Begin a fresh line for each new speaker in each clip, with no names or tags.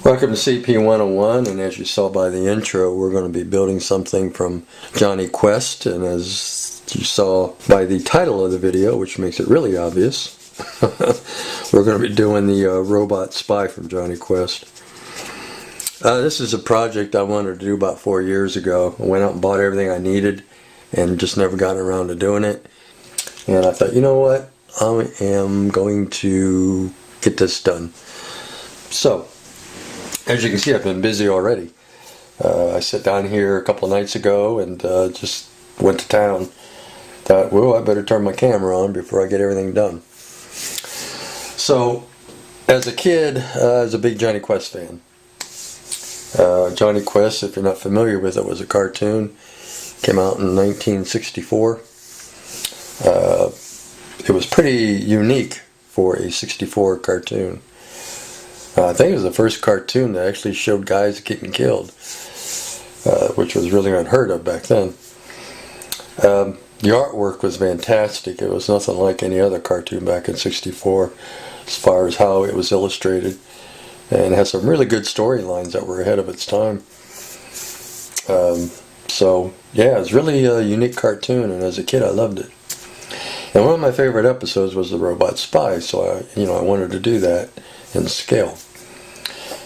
Welcome to CP101, and as you saw by the intro, we're going to be building something from Jonny Quest, and as you saw by the title of the video, which makes it really obvious, we're going to be doing the robot spy from Jonny Quest. This is a project I wanted to do about 4 years ago. I went out and bought everything I needed and just never got around to doing it. And I thought, you know what, I am going to get this done. So, as you can see, I've been busy already. I sat down here a couple of nights ago and just went to town. Thought, well, I better turn my camera on before I get everything done. So, as a kid, I was a big Jonny Quest fan. Jonny Quest, if you're not familiar with it, was a cartoon. Came out in 1964. It was pretty unique for a 64 cartoon. I think it was the first cartoon that actually showed guys getting killed, which was really unheard of back then. The artwork was fantastic. It was nothing like any other cartoon back in '64 as far as how it was illustrated, and it had some really good storylines that were ahead of its time. So yeah, it was really a unique cartoon, and as a kid I loved it. And one of my favorite episodes was the Robot Spy, so I wanted to do that in scale.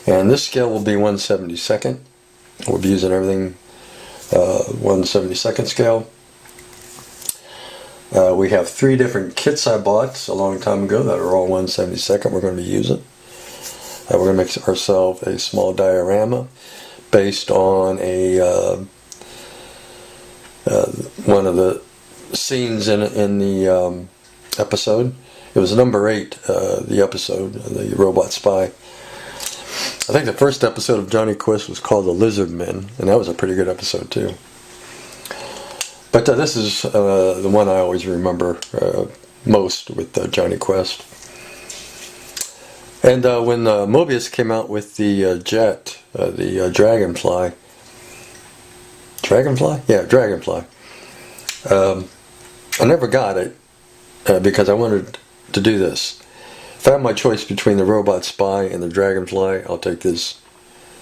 And this scale will be 1/72. We'll be using everything 1/72 scale. We have 3 different kits I bought a long time ago that are all 1/72 we're going to be using. We're going to make ourselves a small diorama based on one of the scenes in the episode. It was number 8, the episode, the Robot Spy. I think the first episode of Jonny Quest was called The Lizard Men, and that was a pretty good episode too. But this is the one I always remember most with Jonny Quest. And when Mobius came out with the jet, the Dragonfly. Dragonfly? Yeah, Dragonfly. I never got it because I wanted to do this. If I have my choice between the Robot Spy and the Dragonfly, I'll take this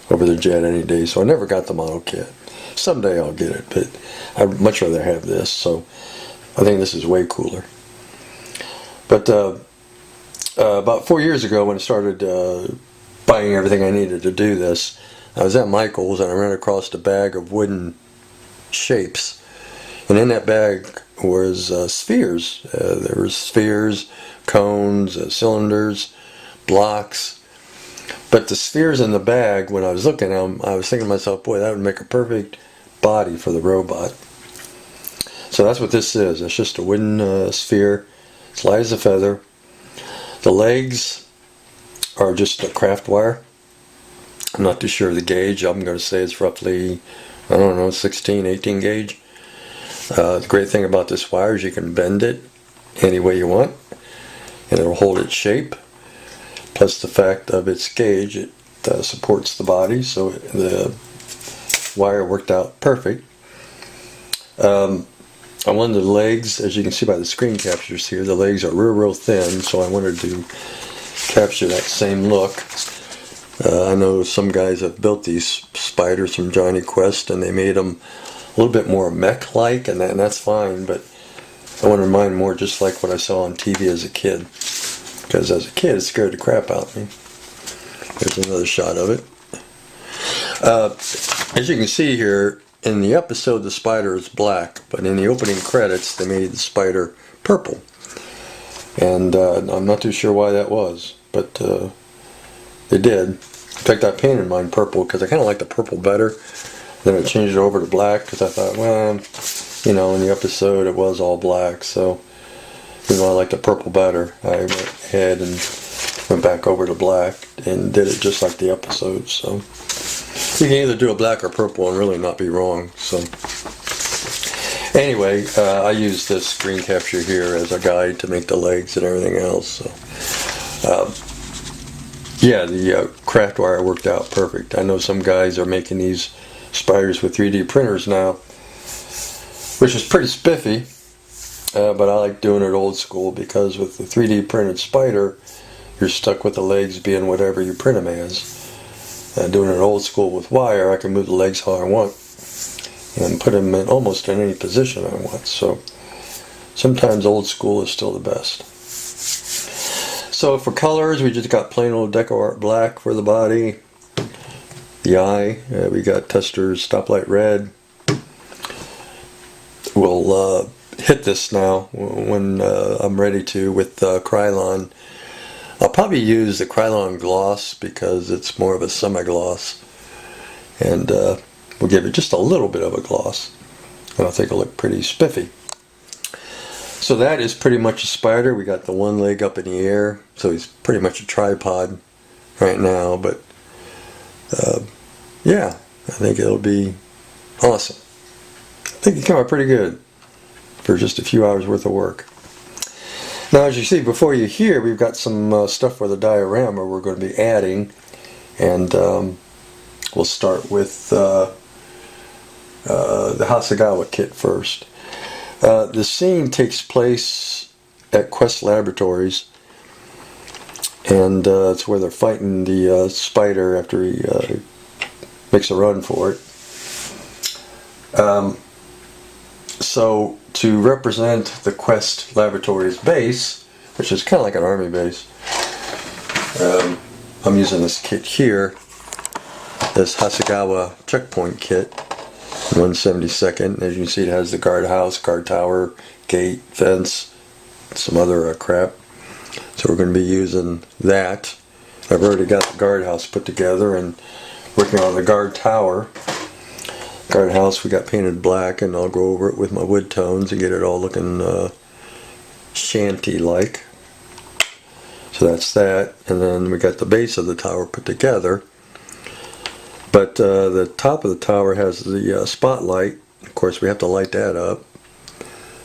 over the jet any day. So I never got the model kit. Someday I'll get it, but I'd much rather have this. So I think this is way cooler. But about 4 years ago, when I started buying everything I needed to do this, I was at Michael's and I ran across a bag of wooden shapes. And in that bag was spheres. There were spheres, cones, cylinders, blocks. But the spheres in the bag, when I was looking at them, I was thinking to myself, boy, that would make a perfect body for the robot. So that's what this is. It's just a wooden sphere. It's light as a feather. The legs are just a craft wire. I'm not too sure of the gauge. I'm going to say it's roughly, I don't know, 16, 18 gauge. The great thing about this wire is you can bend it any way you want, and it'll hold its shape. Plus the fact of its gauge, it supports the body, so the wire worked out perfect. On one of the legs, as you can see by the screen captures here, the legs are real thin, so I wanted to capture that same look. I know some guys have built these spiders from Jonny Quest, and they made them a little bit more mech-like, and that's fine, but I wanted mine more just like what I saw on TV as a kid. Because as a kid, it scared the crap out of me. There's another shot of it. As you can see here, in the episode, the spider is black, but in the opening credits, they made the spider purple. And I'm not too sure why that was, but they did. In fact, I painted mine purple because I kind of like the purple better. Then I changed it over to black because I thought, well, in the episode it was all black, so I like the purple better. I went ahead and went back over to black and did it just like the episode. So you can either do a black or purple and really not be wrong. So anyway, I used this screen capture here as a guide to make the legs and everything else. So yeah, the craft wire worked out perfect. I know some guys are making these spiders with 3D printers now, which is pretty spiffy, but I like doing it old school because with the 3D printed spider, you're stuck with the legs being whatever you print them as. doing it old school with wire, I can move the legs how I want and put them in almost in any position I want. So sometimes old school is still the best. So for colors, we just got plain old Deco Art black for the body. The eye, we got Testors Stoplight red. We'll hit this now when I'm ready to with Krylon. I'll probably use the Krylon gloss because it's more of a semi-gloss, and we'll give it just a little bit of a gloss, and I think it'll look pretty spiffy. So that is pretty much a spider. We got the one leg up in the air, so he's pretty much a tripod right now, but yeah, I think it'll be awesome. I think it came out pretty good for just a few hours worth of work. Now, as you see before you hear, we've got some stuff for the diorama we're going to be adding, and we'll start with the Hasegawa kit first. The scene takes place at Quest Laboratories, and it's where they're fighting the spider after he makes a run for it. So to represent the Quest Laboratories base, which is kind of like an army base, I'm using this kit here, this Hasegawa checkpoint kit, 1/72. As you can see, it has the guardhouse, guard tower, gate, fence, some other crap. So we're going to be using that. I've already got the guardhouse put together and working on the guard tower. Guardhouse we got painted black, and I'll go over it with my wood tones and get it all looking shanty-like. So that's that, and then we got the base of the tower put together. But the top of the tower has the spotlight. Of course, we have to light that up.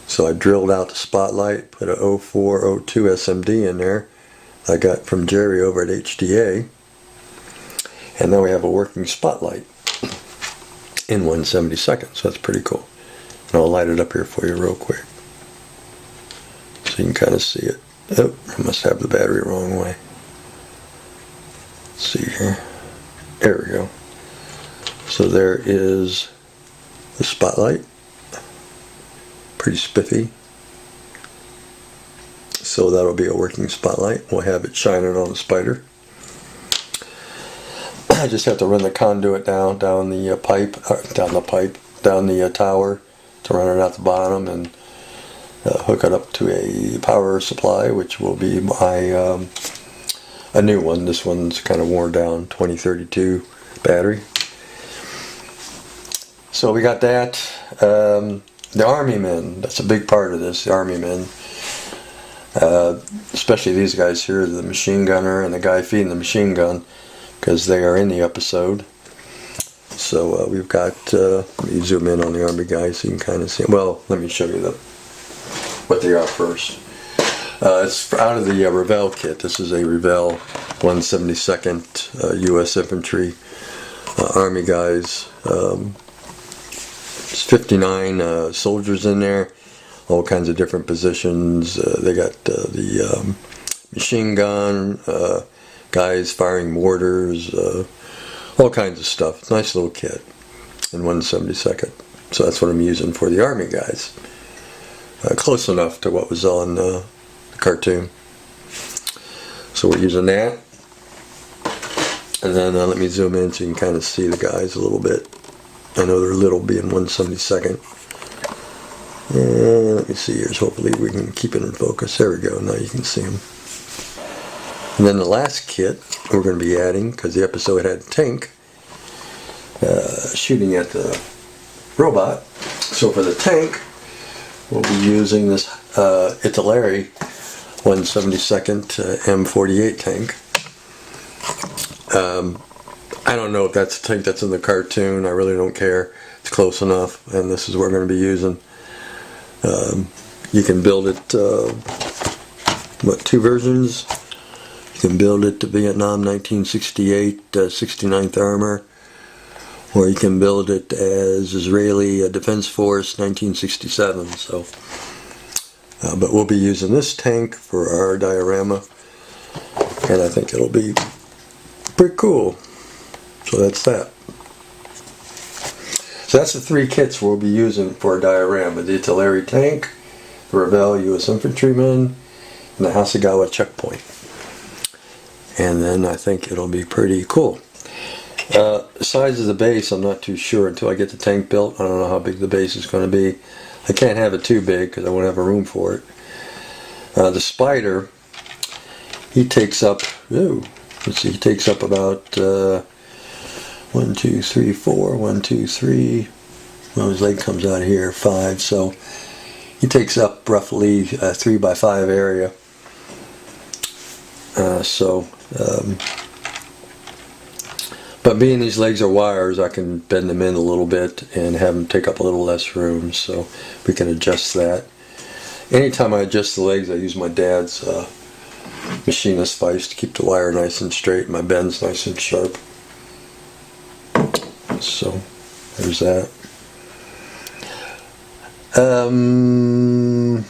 So I drilled out the spotlight, put a 0402 SMD in there I got from Jerry over at HDA. And now we have a working spotlight in 1/72, so that's pretty cool. And I'll light it up here for you real quick so you can kind of see it. Oh, I must have the battery wrong way. Let's see here. There we go. So there is the spotlight. Pretty spiffy. So that'll be a working spotlight. We'll have it shining on the spider. I just have to run the conduit down the pipe, down the tower to run it out the bottom and hook it up to a power supply, which will be my a new one. This one's kind of worn down, 2032 battery. So we got that. The army men, that's a big part of this, the army men. Especially these guys here, the machine gunner and the guy feeding the machine gun, because they are in the episode. So we've got, let me zoom in on the army guys so you can kind of see. Well, let me show you what they are first. It's out of the Revell kit. This is a Revell 1/72 U.S. Infantry Army guys. There's 59 soldiers in there, all kinds of different positions. They got the machine gun, guys firing mortars, all kinds of stuff. Nice little kit in 1/72. So that's what I'm using for the Army guys. Close enough to what was on the cartoon. So we're using that. And then let me zoom in so you can kind of see the guys a little bit. I know they're little being 1/72. And let me see here. So hopefully we can keep it in focus. There we go. Now you can see them. And then the last kit we're going to be adding, because the episode had Tank shooting at the robot. So for the tank, we'll be using this Italeri 1/72 M48 tank. I don't know if that's the tank that's in the cartoon. I really don't care. It's close enough, and this is what we're going to be using. You can build it, two versions? You can build it to Vietnam 1968 69th Armor, or you can build it as Israeli Defense Force 1967. So, but we'll be using this tank for our diorama, and I think it'll be pretty cool. So that's that. So that's the 3 kits we'll be using for a diorama. The artillery tank, the Ravel U.S. Infantryman, and the Hasegawa checkpoint. And then I think it'll be pretty cool. Size of the base, I'm not too sure until I get the tank built. I don't know how big the base is going to be. I can't have it too big because I won't have a room for it. The Spider, he takes up, let's see, he takes up about 1, 2, 3, 4, 1, 2, 3. Well, his leg comes out here, 5. So he takes up roughly a 3 by 5 area. But being these legs are wires, I can bend them in a little bit and have them take up a little less room, so we can adjust that. Anytime I adjust the legs, I use my dad's machinist vise to keep the wire nice and straight, and my bends nice and sharp. So there's that. I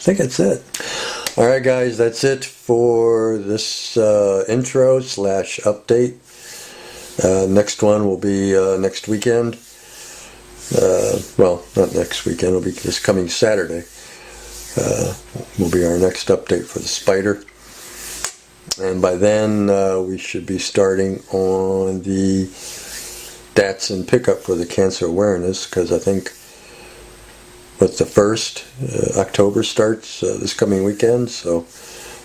think that's it. Alright guys, that's it for this intro / update. Next one will be next weekend. Well, not next weekend, it'll be this coming Saturday. Will be our next update for the Spider. And by then we should be starting on the Datsun pickup for the cancer awareness, because I think what's the 1st October starts this coming weekend, so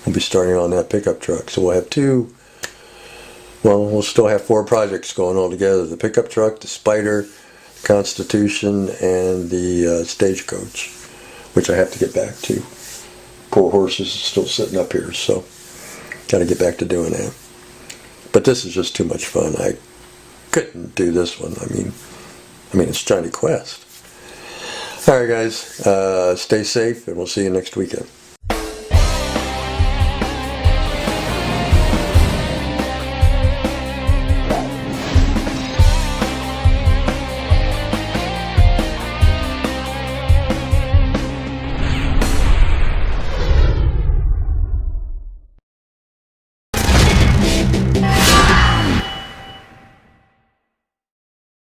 we'll be starting on that pickup truck. So we'll have we'll still have 4 projects going all together: the pickup truck, the Spider, Constitution, and the stagecoach, which I have to get back to. Poor horses are still sitting up here, so got to get back to doing that. But this is just too much fun. I couldn't do this one. I mean it's Jonny Quest. Alright guys, stay safe, and we'll see you next weekend.